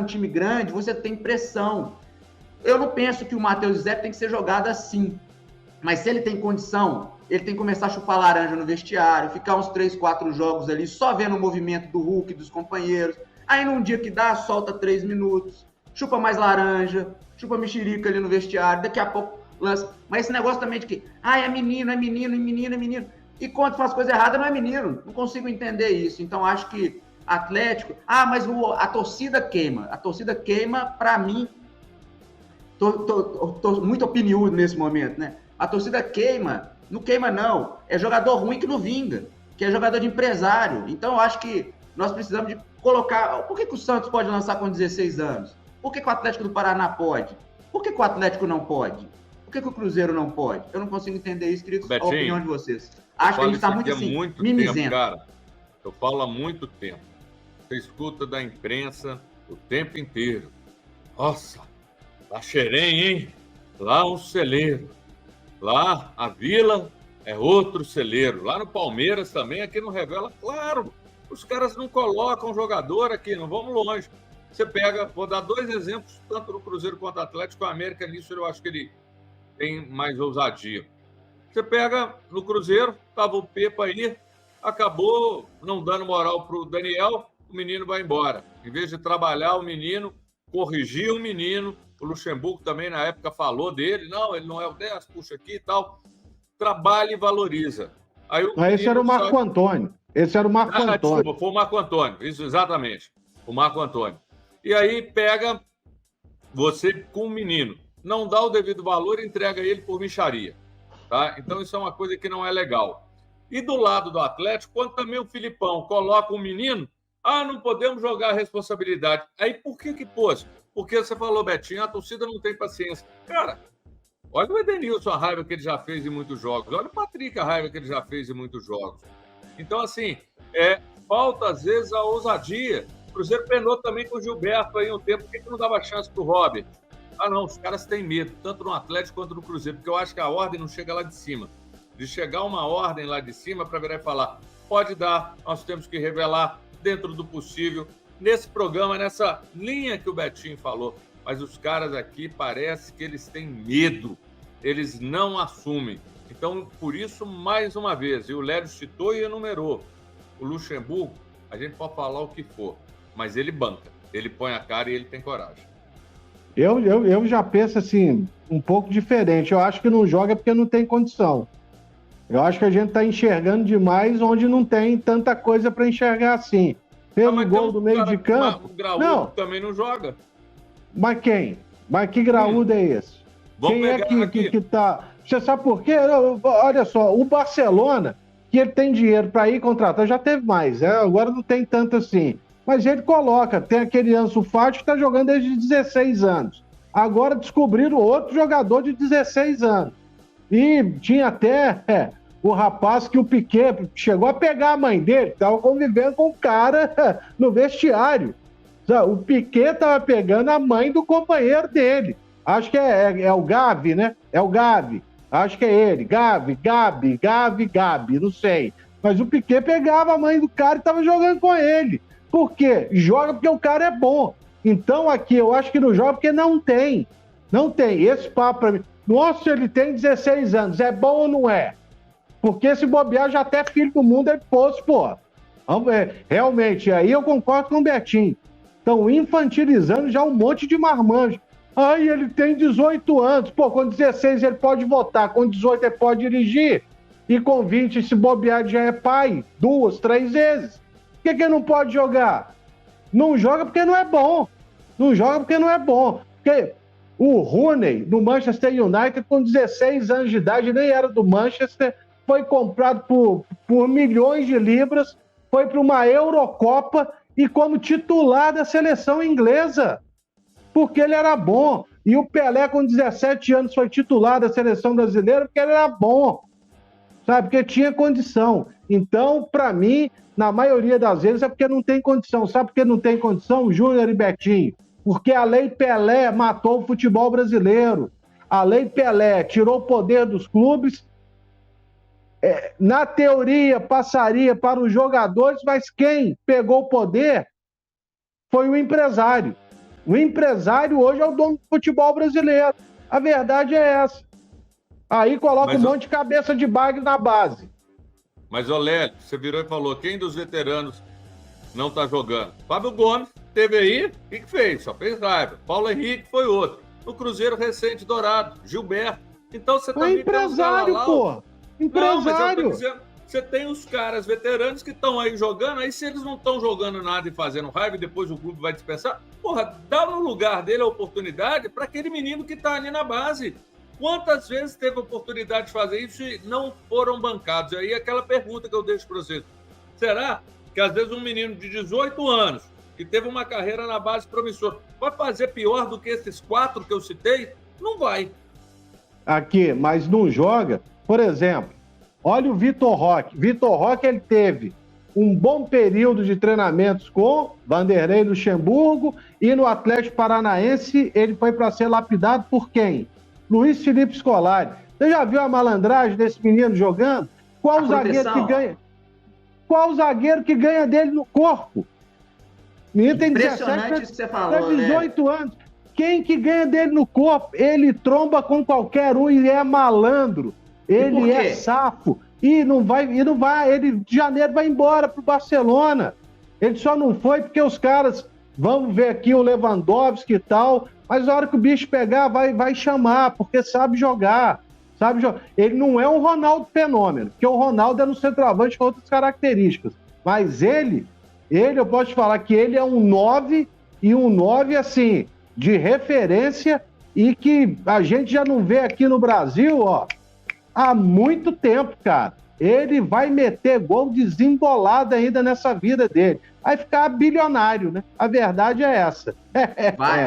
um time grande, você tem pressão. Eu não penso que o Matheus Zé tem que ser jogado assim. Mas se ele tem condição, ele tem que começar a chupar laranja no vestiário, ficar uns 3, 4 jogos ali, só vendo o movimento do Hulk, dos companheiros. Aí num dia que dá, solta 3 minutos, chupa mais laranja, chupa mexerica ali no vestiário, daqui a pouco lança. Mas esse negócio também de que, é menino, é menino, é menino, é menino. E quando faz coisa errada, não é menino. Não consigo entender isso. Então acho que Atlético... mas a torcida queima. A torcida queima, pra mim... Tô muito opiniudo nesse momento, né? A torcida queima, não queima não, é jogador ruim que não vinga, que é jogador de empresário. Então eu acho que nós precisamos de colocar... Por que o Santos pode lançar com 16 anos? Por que o Atlético do Paraná pode? Por que o Atlético não pode? Por que o Cruzeiro não pode? Eu não consigo entender isso, queria a opinião de vocês. Acho que a gente está muito assim, mimizento. Cara, eu falo há muito tempo. Você escuta da imprensa o tempo inteiro. Nossa, lá Xerém, hein? Lá um celeiro. Lá a Vila é outro celeiro. Lá no Palmeiras também, aqui não revela. Claro, os caras não colocam jogador aqui, não vamos longe. Você pega, vou dar 2 exemplos, tanto no Cruzeiro quanto no Atlético. O América, nisso eu acho que ele tem mais ousadia. Você pega no Cruzeiro, tava o Pepa aí, acabou não dando moral pro Daniel, o menino vai embora. Em vez de trabalhar o menino, corrigir o menino, o Luxemburgo também na época falou dele, não, ele não é o 10, puxa aqui e tal. Trabalha e valoriza. Aí esse era o Marco Antônio. Esse era o Marco Antônio. Desculpa, foi o Marco Antônio, isso exatamente, o Marco Antônio. E aí pega você com o menino, não dá o devido valor e entrega ele por mixaria. Tá? Então isso é uma coisa que não é legal. E do lado do Atlético, quando também o Filipão coloca um menino, não podemos jogar a responsabilidade. Aí por que pôs? Porque você falou, Betinho, a torcida não tem paciência. Cara, olha o Edenilson, a raiva que ele já fez em muitos jogos. Olha o Patrick, a raiva que ele já fez em muitos jogos. Então, assim, falta às vezes a ousadia. O Cruzeiro penou também com o Gilberto aí um tempo, por que não dava chance pro Robert? Não, os caras têm medo, tanto no Atlético quanto no Cruzeiro, porque eu acho que a ordem não chega lá de cima. De chegar uma ordem lá de cima para virar e falar, pode dar, nós temos que revelar dentro do possível, nesse programa, nessa linha que o Betinho falou. Mas os caras aqui parece que eles têm medo, eles não assumem. Então, por isso, mais uma vez, e o Léo citou e enumerou, o Luxemburgo, a gente pode falar o que for, mas ele banca, ele põe a cara e ele tem coragem. Eu já penso assim, um pouco diferente. Eu acho que não joga porque não tem condição. Eu acho que a gente está enxergando demais onde não tem tanta coisa para enxergar assim. Pelo gol do meio de campo. O Graúdo também não joga. Mas quem? Mas que graúdo é esse? Vamos quem é que tá... Você sabe por quê? Olha só, o Barcelona, que ele tem dinheiro para ir contratar, já teve mais, agora não tem tanto assim. Mas ele coloca, tem aquele Ansu Fati que está jogando desde 16 anos. Agora descobriram outro jogador de 16 anos. E tinha até o rapaz que o Piquet chegou a pegar a mãe dele, estava convivendo com o cara no vestiário. O Piquet estava pegando a mãe do companheiro dele. Acho que é o Gavi, né? É o Gavi. Acho que é ele. Gavi, não sei. Mas o Piquet pegava a mãe do cara e estava jogando com ele. Por quê? Joga porque o cara é bom. Então aqui eu acho que não joga porque não tem. Não tem. Esse papo pra mim. Nossa, ele tem 16 anos. É bom ou não é? Porque se bobear já até filho do mundo ele fosse, pô. Realmente, aí eu concordo com o Betinho. Estão infantilizando já um monte de marmanjo. Ele tem 18 anos. Pô, com 16 ele pode votar, com 18 ele pode dirigir. E com 20, se bobear, ele já é pai 2, 3 vezes. Por que ele não pode jogar? Não joga porque não é bom. Não joga porque não é bom. Porque o Rooney, do Manchester United, com 16 anos de idade, nem era do Manchester, foi comprado por milhões de libras, foi para uma Eurocopa e como titular da seleção inglesa, porque ele era bom. E o Pelé, com 17 anos, foi titular da seleção brasileira porque ele era bom, sabe? Porque tinha condição. Então, para mim, na maioria das vezes é porque não tem condição. Sabe por que não tem condição, Júnior e Betinho? Porque a Lei Pelé matou o futebol brasileiro. A Lei Pelé tirou o poder dos clubes. Na teoria, passaria para os jogadores, mas quem pegou o poder foi o empresário. O empresário hoje é o dono do futebol brasileiro. A verdade é essa. Aí coloca um monte de cabeça de bagre na base. Mas, Lélio, você virou e falou, quem dos veteranos não tá jogando? Fábio Gomes teve aí, o que fez? Só fez raiva. Paulo Henrique foi outro. No Cruzeiro recente, Dourado, Gilberto. Então você também empresário, pô. Empresário. Não, mas eu tô dizendo, você tem os caras veteranos que estão aí jogando, aí se eles não estão jogando nada e fazendo raiva e depois o clube vai dispensar, porra, dá no lugar dele a oportunidade para aquele menino que tá ali na base. Quantas vezes teve a oportunidade de fazer isso e não foram bancados? Aí aquela pergunta que eu deixo para vocês. Será que às vezes um menino de 18 anos, que teve uma carreira na base promissora, vai fazer pior do que esses 4 que eu citei? Não vai. Aqui, mas não joga. Por exemplo, olha o Vitor Roque. Vitor Roque, ele teve um bom período de treinamentos com Vanderlei Luxemburgo e no Atlético Paranaense ele foi para ser lapidado por quem? Luiz Felipe Scolari. Você já viu a malandragem desse menino jogando? Qual o zagueiro que ganha? Qual o zagueiro que ganha dele no corpo? O menino tem 18 anos. Quem que ganha dele no corpo? Ele tromba com qualquer um e é malandro. Ele é safo. E não vai. Ele de janeiro vai embora pro Barcelona. Ele só não foi porque os caras vão ver aqui o Lewandowski e tal. Mas a hora que o bicho pegar, vai chamar, porque sabe jogar. Ele não é um Ronaldo fenômeno, porque o Ronaldo é no centroavante com outras características. Mas ele, eu posso te falar que ele é um 9, e um 9, assim, de referência, e que a gente já não vê aqui no Brasil, ó, há muito tempo, cara. Ele vai meter gol desembolado ainda nessa vida dele. Vai ficar bilionário, né? A verdade é essa. Vai.